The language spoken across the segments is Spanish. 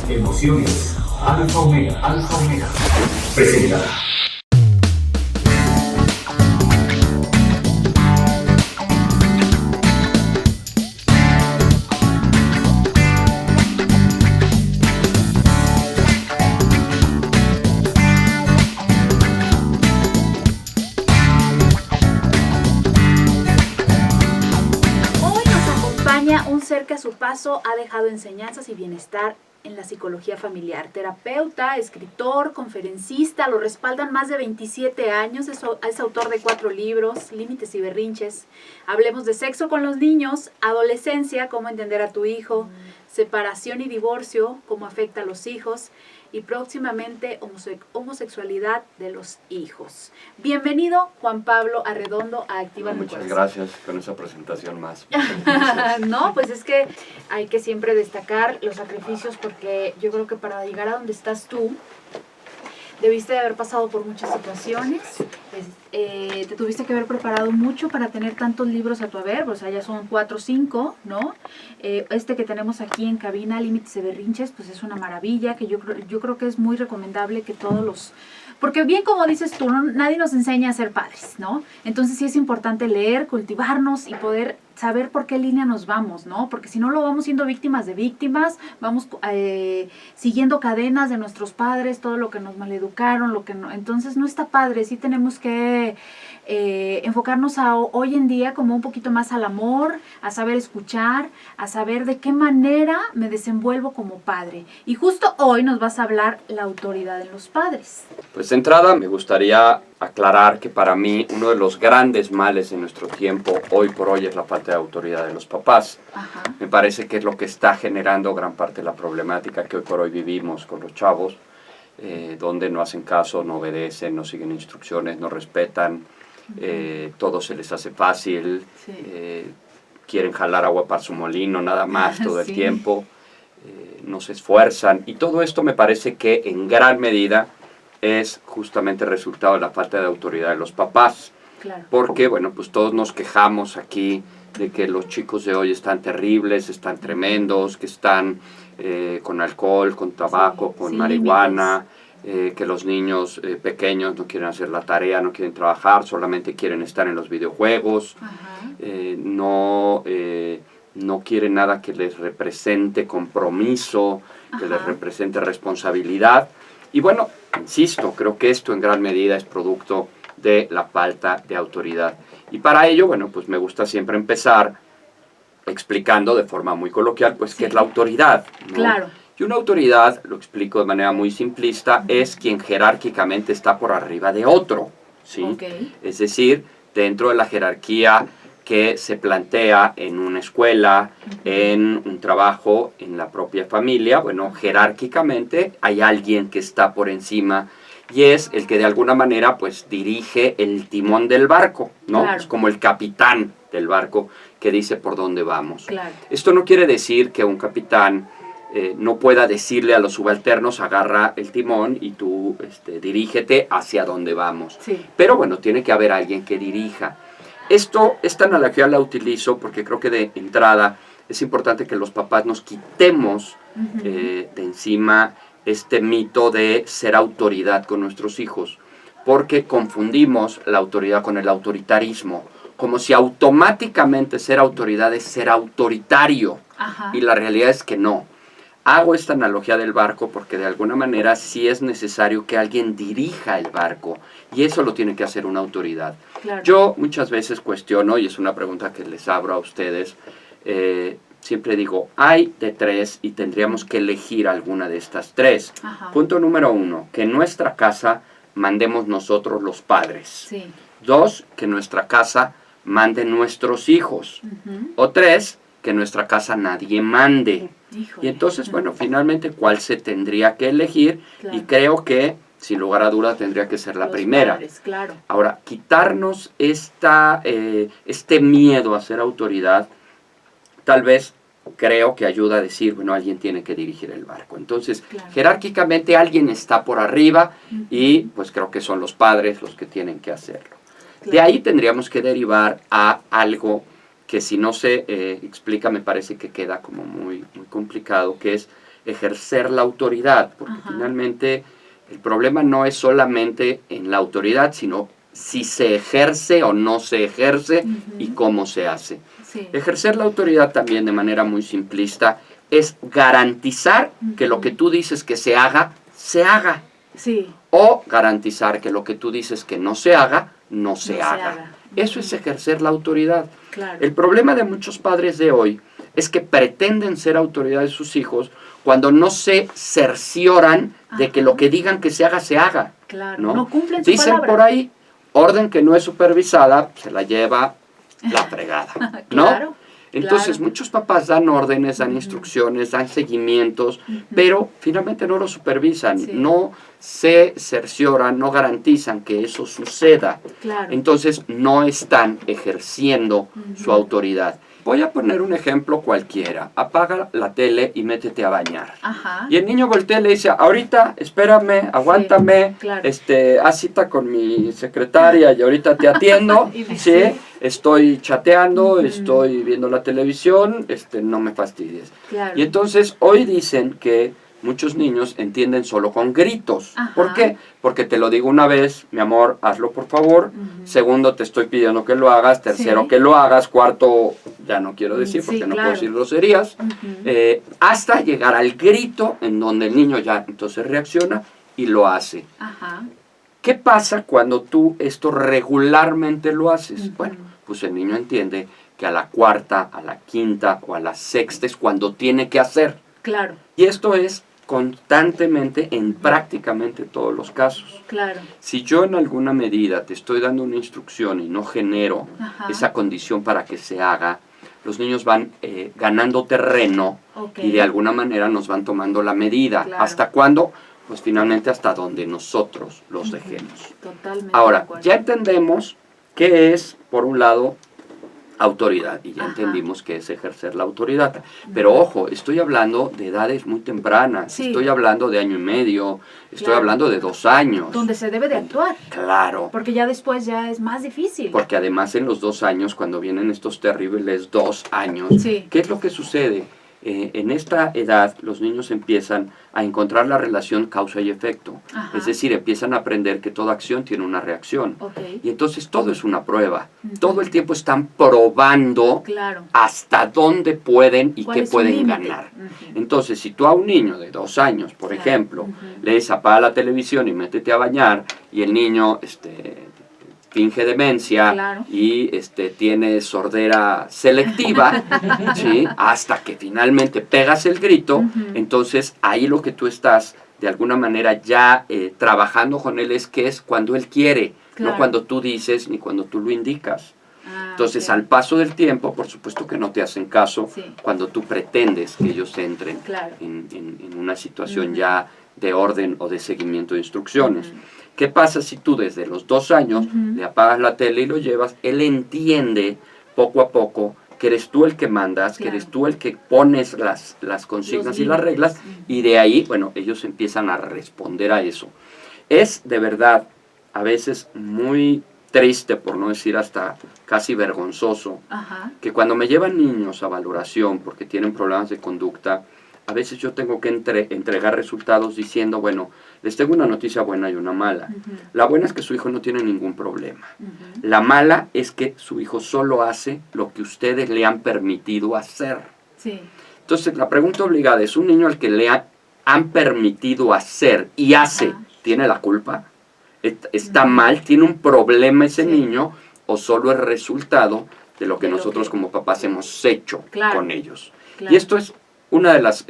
Emociones. Alfa Omega. Alfa Omega. Presenta. Un ser que a su paso ha dejado enseñanzas y bienestar en la psicología familiar. Terapeuta, escritor, conferencista, lo respaldan más de 27 años, es autor de 4 libros, Límites y Berrinches. Hablemos de sexo con los niños, adolescencia, cómo entender a tu hijo, separación y divorcio, cómo afecta a los hijos, y próximamente homosexualidad de los hijos. Bienvenido, Juan Pablo Arredondo, a Activa tu Corazón. Muchas gracias con esa presentación más. No, pues es que hay que siempre destacar los sacrificios, porque yo creo que para llegar a donde estás tú, debiste de haber pasado por muchas situaciones, te tuviste que haber preparado mucho para tener tantos libros a tu haber, o sea, ya son 4 o 5, ¿no? Este que tenemos aquí en cabina, Límites y Berrinches, pues es una maravilla, que yo creo que es muy recomendable que todos los... Porque bien como dices tú, ¿no? Nadie nos enseña a ser padres, ¿no? Entonces sí es importante leer, cultivarnos y poder saber por qué línea nos vamos, ¿no? Porque si no lo vamos siendo víctimas de víctimas, vamos siguiendo cadenas de nuestros padres, todo lo que nos maleducaron, lo que no. Entonces no está padre, sí tenemos que enfocarnos hoy en día como un poquito más al amor, a saber escuchar, a saber de qué manera me desenvuelvo como padre. Y justo hoy nos vas a hablar la autoridad en los padres. Pues de entrada me gustaría aclarar que para mí uno de los grandes males de nuestro tiempo hoy por hoy es la falta de autoridad de los papás. Ajá. Me parece que es lo que está generando gran parte de la problemática que hoy por hoy vivimos con los chavos, donde no hacen caso, no obedecen, no siguen instrucciones, no respetan, todo se les hace fácil, Sí. Quieren jalar agua para su molino nada más todo el Sí. tiempo, no se esfuerzan, y todo esto me parece que en gran medida es justamente resultado de la falta de autoridad de los papás. Claro. Porque, bueno, pues todos nos quejamos aquí de que los chicos de hoy están terribles, están tremendos, que están con alcohol, con tabaco, Sí, con sin marihuana, que los niños pequeños no quieren hacer la tarea, no quieren trabajar, solamente quieren estar en los videojuegos, Ajá. no quieren nada que les represente compromiso, que les Ajá. represente responsabilidad. Y bueno, insisto, creo que esto en gran medida es producto de la falta de autoridad. Y para ello, bueno, pues me gusta siempre empezar explicando de forma muy coloquial, pues, Sí. qué es la autoridad, ¿no? Claro. Y una autoridad, lo explico de manera muy simplista, es quien jerárquicamente está por arriba de otro, ¿sí? Okay. Es decir, dentro de la jerarquía que se plantea en una escuela, en un trabajo, en la propia familia, bueno, jerárquicamente hay alguien que está por encima y es el que de alguna manera pues dirige el timón del barco, ¿no? Claro. Es como el capitán del barco que dice por dónde vamos. Claro. Esto no quiere decir que un capitán no pueda decirle a los subalternos, agarra el timón y tú dirígete hacia donde vamos. Sí. Pero bueno, tiene que haber alguien que dirija. Esta analogía la utilizo porque creo que de entrada es importante que los papás nos quitemos de encima este mito de ser autoridad con nuestros hijos, porque confundimos la autoridad con el autoritarismo, como si automáticamente ser autoridad es ser autoritario. Ajá. Y la realidad es que no. Hago esta analogía del barco porque de alguna manera sí es necesario que alguien dirija el barco y eso lo tiene que hacer una autoridad. Claro. Yo muchas veces cuestiono, y es una pregunta que les abro a ustedes, siempre digo, hay de 3 y tendríamos que elegir alguna de estas 3. Ajá. Punto número 1, que en nuestra casa mandemos nosotros los padres. Sí. 2, que en nuestra casa manden nuestros hijos. O 3, que en nuestra casa nadie mande. Híjole. Y entonces, bueno, finalmente, ¿cuál se tendría que elegir? Claro. Y creo que, sin lugar a dudas, tendría que ser la Los primera. padres, claro. Ahora, quitarnos este miedo a ser autoridad, tal vez creo que ayuda a decir, bueno, alguien tiene que dirigir el barco. Entonces, Claro. jerárquicamente alguien está por arriba y pues creo que son los padres los que tienen que hacerlo. Claro. De ahí tendríamos que derivar a algo que si no se explica me parece que queda como muy, muy complicado, que es ejercer la autoridad, porque Ajá. finalmente el problema no es solamente en la autoridad, sino si se ejerce o no se ejerce y cómo se hace. Sí. Ejercer la autoridad también de manera muy simplista es garantizar que lo que tú dices que se haga, se haga. Sí. O garantizar que lo que tú dices que no se haga, no se se haga. haga. Eso es ejercer la autoridad. Claro. El problema de muchos padres de hoy es que pretenden ser autoridad de sus hijos cuando no se cercioran de que Ajá. lo que digan que se haga, se haga. Claro. ¿no? No cumplen su Dicen palabra. por ahí, orden que no es supervisada, se la lleva la fregada, ¿no? Claro. Entonces, claro. muchos papás dan órdenes, dan instrucciones, dan seguimientos, pero finalmente no lo supervisan, Sí. no se cercioran, no garantizan que eso suceda. Claro. Entonces, no están ejerciendo su autoridad. Voy a poner un ejemplo cualquiera. Apaga la tele y métete a bañar. Ajá. Y el niño voltea y le dice, ahorita, espérame, aguántame, claro. haz cita con mi secretaria y ahorita te atiendo, Y ¿sí? sí. Estoy chateando, estoy viendo la televisión, no me fastidies. Claro. Y entonces hoy dicen que muchos niños entienden solo con gritos. Ajá. ¿Por qué? Porque te lo digo una vez, mi amor, hazlo por favor. Segundo, te estoy pidiendo que lo hagas. Tercero, Sí. que lo hagas. Cuarto, ya no quiero decir porque Sí, no claro. puedo decir groserías. Hasta llegar al grito en donde el niño ya entonces reacciona y lo hace. Ajá. ¿Qué pasa cuando tú esto regularmente lo haces? Bueno, pues el niño entiende que a la cuarta, a la quinta o a la sexta es cuando tiene que hacer. Claro. Y esto es constantemente en prácticamente todos los casos. Claro. Si yo en alguna medida te estoy dando una instrucción y no genero Ajá. esa condición para que se haga, los niños van ganando terreno Ok. y de alguna manera nos van tomando la medida. Claro. ¿Hasta cuándo? Pues finalmente hasta donde nosotros los dejemos. Totalmente. de Ahora, acuerdo. ya entendemos qué es, por un lado, autoridad, y ya Ajá. entendimos qué es ejercer la autoridad. Pero ojo, estoy hablando de edades muy tempranas, Sí. estoy hablando de 1 año y medio, estoy Claro. hablando de 2 años. Donde se debe de actuar. Claro, Porque ya después ya es más difícil. porque además en los 2 años, cuando vienen estos terribles 2 años, Sí. ¿qué es lo que sucede? En esta edad los niños empiezan a encontrar la relación causa y efecto. Ajá. Es decir, empiezan a aprender que toda acción tiene una reacción. Ok. Y entonces todo es una prueba. Todo el tiempo están probando Claro. hasta dónde pueden y ¿Cuál qué es su pueden límite? ganar. Entonces, si tú a un niño de 2 años, por Claro. ejemplo, le dices apaga la televisión y métete a bañar, y el niño finge demencia Claro. y tiene sordera selectiva, ¿sí? Hasta que finalmente pegas el grito, entonces ahí lo que tú estás de alguna manera ya trabajando con él es cuando él quiere, Claro. no cuando tú dices ni cuando tú lo indicas. Ah, Entonces, ok. al paso del tiempo, por supuesto que no te hacen caso Sí. cuando tú pretendes que ellos entren Claro. en una situación ya de orden o de seguimiento de instrucciones. ¿Qué pasa si tú desde los 2 años le apagas la tele y lo llevas? Él entiende poco a poco que eres tú el que mandas, que Claro. eres tú el que pones las consignas Los y las límites. reglas, y de ahí, bueno, ellos empiezan a responder a eso. Es de verdad a veces muy triste, por no decir hasta casi vergonzoso, Ajá. que cuando me llevan niños a valoración porque tienen problemas de conducta, a veces yo tengo que entregar resultados diciendo, bueno, les tengo una noticia buena y una mala. La buena es que su hijo no tiene ningún problema. La mala es que su hijo solo hace lo que ustedes le han permitido hacer. Sí. Entonces, la pregunta obligada es, ¿un niño al que le han permitido hacer y hace, Ajá. tiene la culpa? ¿Está mal? ¿Tiene un problema ese Sí. niño? ¿O solo es resultado de lo que De lo nosotros que- como papás hemos hecho Claro. con ellos? Claro. Y esto es una de las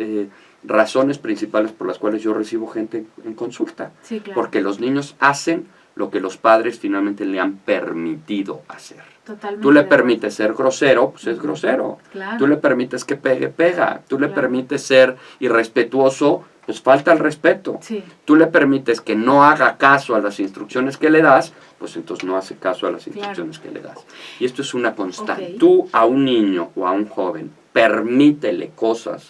razones principales por las cuales yo recibo gente en consulta. Sí, claro. Porque los niños hacen lo que los padres finalmente le han permitido hacer. Totalmente. Tú le de acuerdo. permites ser grosero, pues es grosero. Claro. Tú le permites que pegue, pega. Tú le Claro. permites ser irrespetuoso, pues falta el respeto. Sí. Tú le permites que no haga caso a las instrucciones que le das, pues entonces no hace caso a las instrucciones que le das. Y esto es una constante. Ok. Tú a un niño o a un joven, permítele cosas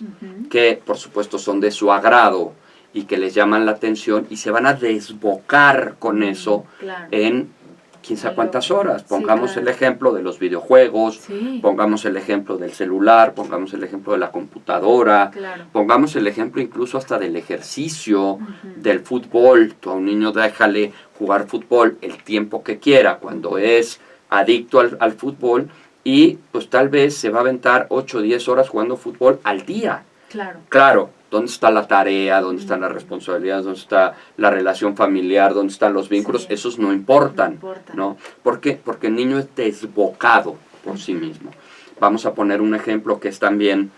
que por supuesto son de su agrado y que les llaman la atención y se van a desbocar con eso Claro. en quién sabe Qué cuántas loco. horas. Sí, Pongamos claro. el ejemplo de los videojuegos, Sí, pongamos el ejemplo del celular, pongamos el ejemplo de la computadora, claro. pongamos el ejemplo incluso hasta del ejercicio, Ujú. del fútbol. Tú a un niño déjale jugar fútbol el tiempo que quiera cuando es adicto al fútbol y pues tal vez se va a aventar 8 o 10 horas jugando fútbol al día. Claro. Claro, ¿dónde está la tarea? ¿Dónde están las responsabilidades? ¿Dónde está la relación familiar? ¿Dónde están los vínculos? Sí. Esos no importan, No importa. ¿no? ¿Por qué? Porque el niño es desbocado por sí mismo. Vamos a poner un ejemplo que es también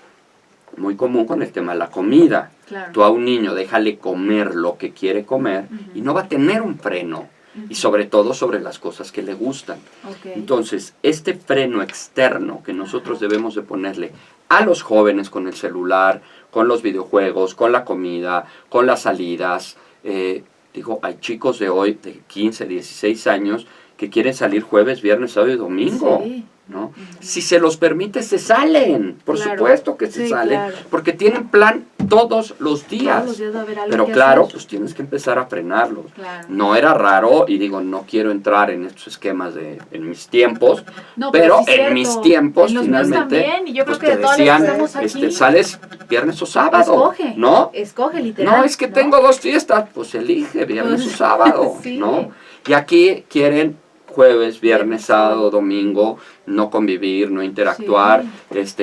muy común con el tema de la comida. Claro. Tú a un niño déjale comer lo que quiere comer y no va a tener un freno. Y sobre todo sobre las cosas que le gustan. Ok. Entonces, este freno externo que nosotros debemos de ponerle a los jóvenes con el celular, con los videojuegos, con la comida, con las salidas. Hay chicos de hoy de 15, 16 años que quieren salir jueves, viernes, sábado y domingo. Sí. ¿no? Ujú. Si se los permite, se salen. Por Claro. supuesto que se Sí, salen. claro. Porque tienen plan todos los días. Todos los días va a haber algo Pero que claro, hacer. pues tienes que empezar a frenarlos. Claro. No era raro, y digo, no quiero entrar en estos esquemas en mis tiempos, No, pero sí es en cierto. mis tiempos, En los míos finalmente, también, y yo pues creo que te de todos los que decían, estamos aquí, sales viernes o sábado, escoge, ¿no? escoge literal. No, es que tengo 2 fiestas, pues elige viernes Pues, o sábado, sí. ¿no? Y aquí quieren jueves, viernes, Sí. sábado, domingo, no convivir, no interactuar.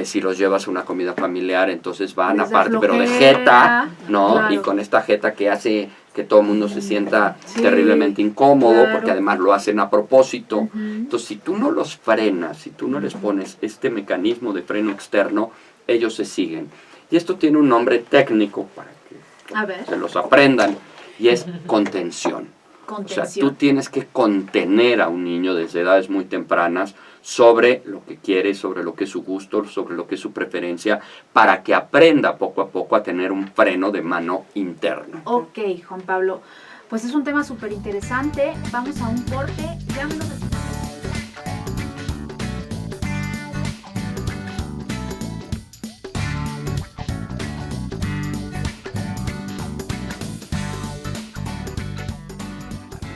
Si los llevas a una comida familiar, entonces van Les da aparte, pero de flojera, jeta, ¿no? claro. Y con esta jeta que hace que todo el mundo se sienta Sí, terriblemente incómodo, claro. porque además lo hacen a propósito. Ujú. Entonces, si tú no los frenas, si tú no les pones este mecanismo de freno externo, ellos se siguen. Y esto tiene un nombre técnico para que A ver. se los aprendan, y es contención. O sea, Contención. tú tienes que contener a un niño desde edades muy tempranas sobre lo que quiere, sobre lo que es su gusto, sobre lo que es su preferencia, para que aprenda poco a poco a tener un freno de mano interno. Ok, Juan Pablo. Pues es un tema súper interesante. Vamos a un corte. Llámenos a...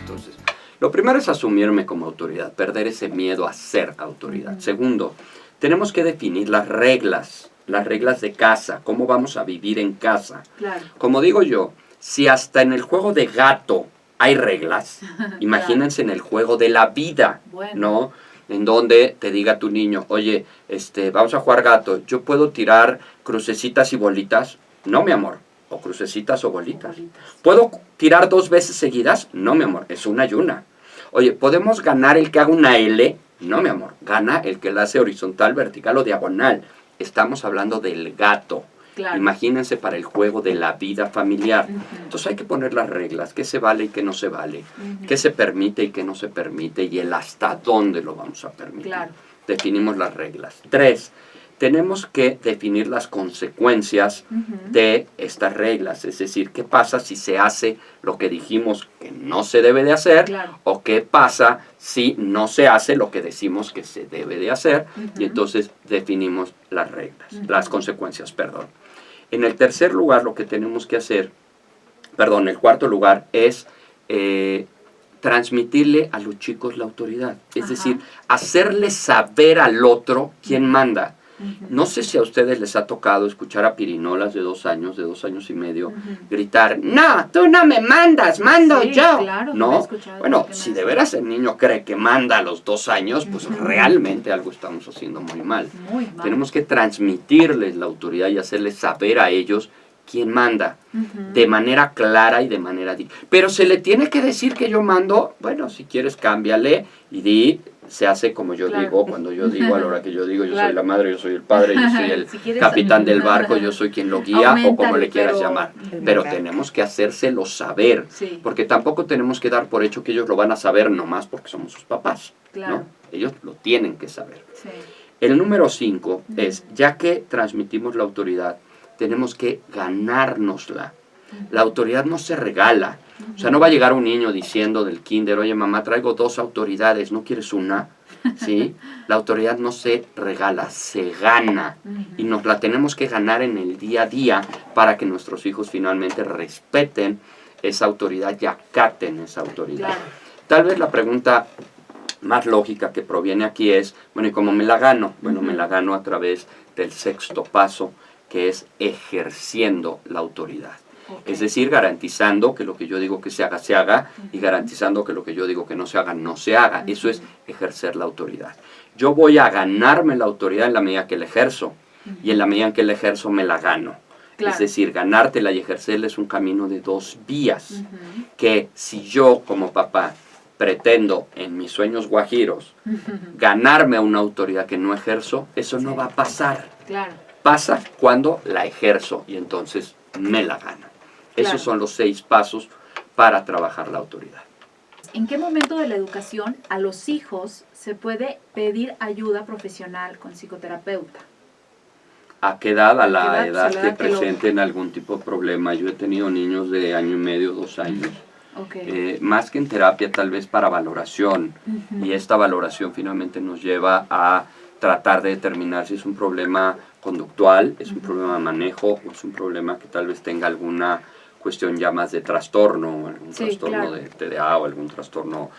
Entonces, lo primero es asumirme como autoridad, perder ese miedo a ser autoridad. Segundo, tenemos que definir las reglas de casa, cómo vamos a vivir en casa. Claro. Como digo yo, si hasta en el juego de gato hay reglas, imagínense en el juego de la vida, Bueno. ¿no? En donde te diga tu niño, oye, vamos a jugar gato, ¿yo puedo tirar crucecitas y bolitas? No, mi amor, o crucecitas o bolitas. ¿Puedo tirar 2 veces seguidas? No, mi amor, es una y una. Oye, ¿podemos ganar el que haga una L? No, mi amor, gana el que la hace horizontal, vertical o diagonal. Estamos hablando del gato. Claro. Imagínense para el juego de la vida familiar. Ujú. Entonces hay que poner las reglas, qué se vale y qué no se vale, Ujú. qué se permite y qué no se permite, y el hasta dónde lo vamos a permitir. Claro. Definimos las reglas. 3, tenemos que definir las consecuencias Ujú. de estas reglas, es decir, qué pasa si se hace lo que dijimos que no se debe de hacer, Claro. o qué pasa si no se hace lo que decimos que se debe de hacer, Ujú. y entonces definimos las reglas, Ujú. las consecuencias, perdón. En el tercer lugar, lo que tenemos que hacer, el cuarto lugar es transmitirle a los chicos la autoridad, es Ajá. decir, hacerles saber al otro quién manda. Ujú. No sé si a ustedes les ha tocado escuchar a pirinolas de 2 años, de 2 años y medio, Ujú. gritar, no, tú no me mandas, mando Sí, yo. claro, lo he ¿No? escuchado, Bueno, que me si hace. de veras el niño cree que manda a los 2 años, pues Ujú. realmente algo estamos haciendo muy mal. Muy mal. Tenemos que transmitirles la autoridad y hacerles saber a ellos quién manda, Ujú. de manera clara y de manera... Pero se le tiene que decir que yo mando, bueno, si quieres cámbiale y di, se hace como yo Claro. digo, cuando yo digo, a la hora que yo digo, yo Claro. soy la madre, yo soy el padre, yo soy el Si quieres, capitán del barco, yo soy quien lo guía, o como auméntale, le quieras pero- llamar. Pero tenemos que hacérselo saber, Sí. porque tampoco tenemos que dar por hecho que ellos lo van a saber nomás porque somos sus papás, Claro. ¿no? Ellos lo tienen que saber. Sí. El número 5 es, ya que transmitimos la autoridad, tenemos que ganárnosla. La autoridad no se regala. O sea, no va a llegar un niño diciendo del kinder, oye mamá, traigo 2 autoridades, ¿no quieres una? ¿Sí? La autoridad no se regala, se gana. Y nos la tenemos que ganar en el día a día para que nuestros hijos finalmente respeten esa autoridad y acaten esa autoridad. Claro. Tal vez la pregunta más lógica que proviene aquí es, bueno, ¿y cómo me la gano? Bueno, me la gano a través del sexto paso, que es ejerciendo la autoridad. Okay. Es decir, garantizando que lo que yo digo que se haga, y garantizando que lo que yo digo que no se haga, no se haga. Eso es ejercer la autoridad. Yo voy a ganarme la autoridad en la medida que la ejerzo, y en la medida en que la ejerzo me la gano. Claro. Es decir, ganártela y ejercerla es un camino de dos vías, que si yo como papá pretendo en mis sueños guajiros ganarme a una autoridad que no ejerzo, eso no va a pasar. Claro. Pasa cuando la ejerzo y entonces me la gano. Claro. Esos son los 6 pasos para trabajar la autoridad. ¿En qué momento de la educación a los hijos se puede pedir ayuda profesional con psicoterapeuta? ¿A qué edad? A ¿A qué la edad? edad Pues a la que edad que lo- presenten algún tipo de problema. Yo he tenido niños de año y medio, 2 años. Okay. Más que en terapia, tal vez para valoración. Y esta valoración finalmente nos lleva a tratar de determinar si es un problema conductual, es un problema de manejo, o es un problema que tal vez tenga alguna cuestión ya más de trastorno, algún Sí, trastorno claro. de TDA, o algún trastorno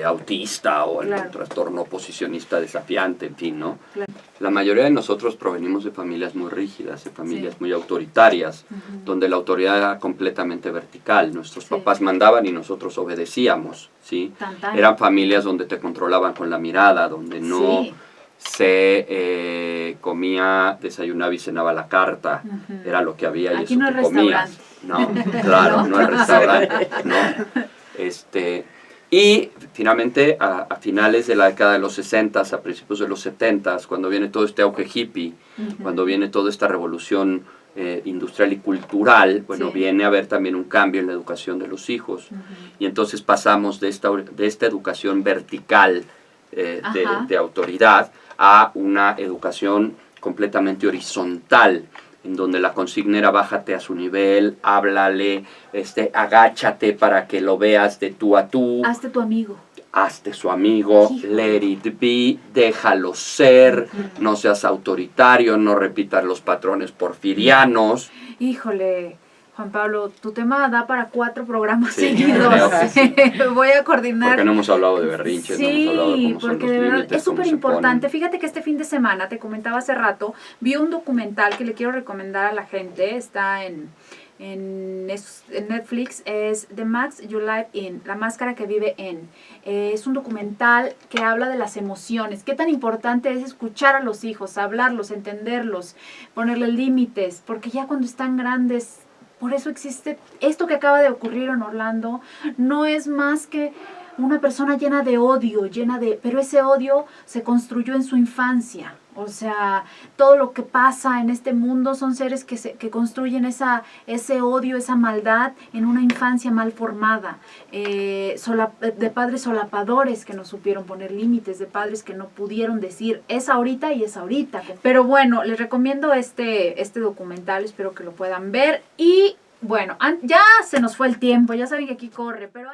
autista, o algún Claro. trastorno oposicionista desafiante, en fin, ¿no? Claro. La mayoría de nosotros provenimos de familias muy rígidas, de familias Sí. muy autoritarias, donde la autoridad era completamente vertical. Nuestros Sí. papás mandaban y nosotros obedecíamos, ¿sí? Tan, tan. Eran familias donde te controlaban con la mirada, donde no Sí. se comía, desayunaba y cenaba la carta, era lo que había y Aquí eso no que es comías. No, claro, no es restaurante, no. Y finalmente a finales de la década de los 60, a principios de los 70, cuando viene todo este auge hippie, cuando viene toda esta revolución industrial y cultural, bueno, Sí. viene a haber también un cambio en la educación de los hijos. Y entonces pasamos de esta educación vertical Ajá. de autoridad a una educación completamente horizontal, en donde la consigna era bájate a su nivel, háblale, agáchate para que lo veas de tú a tú, Hazte tu amigo. hazte su amigo, Híjole. let it be, déjalo ser, no seas autoritario, no repitas los patrones porfirianos. Híjole, Juan Pablo, tu tema da para 4 programas Sí, seguidos. creo que sí. Voy a coordinar. Porque no hemos hablado de berrinches, no hemos hablado de cómo son porque los de verdad límites, es cómo súper se importante. ponen. Fíjate que este fin de semana, te comentaba hace rato, vi un documental que le quiero recomendar a la gente. Está en Netflix, es The Mask You Live In, La Máscara que Vive En. Es un documental que habla de las emociones. Qué tan importante es escuchar a los hijos, hablarlos, entenderlos, ponerles límites, porque ya cuando están grandes, por eso existe esto que acaba de ocurrir en Orlando, no es más que una persona llena de odio, pero ese odio se construyó en su infancia. O sea, todo lo que pasa en este mundo son seres que construyen ese odio, esa maldad en una infancia mal formada, de padres solapadores que no supieron poner límites, de padres que no pudieron decir es ahorita y es ahorita. Pero bueno, les recomiendo este documental, espero que lo puedan ver. Y bueno, ya se nos fue el tiempo, ya saben que aquí corre, pero...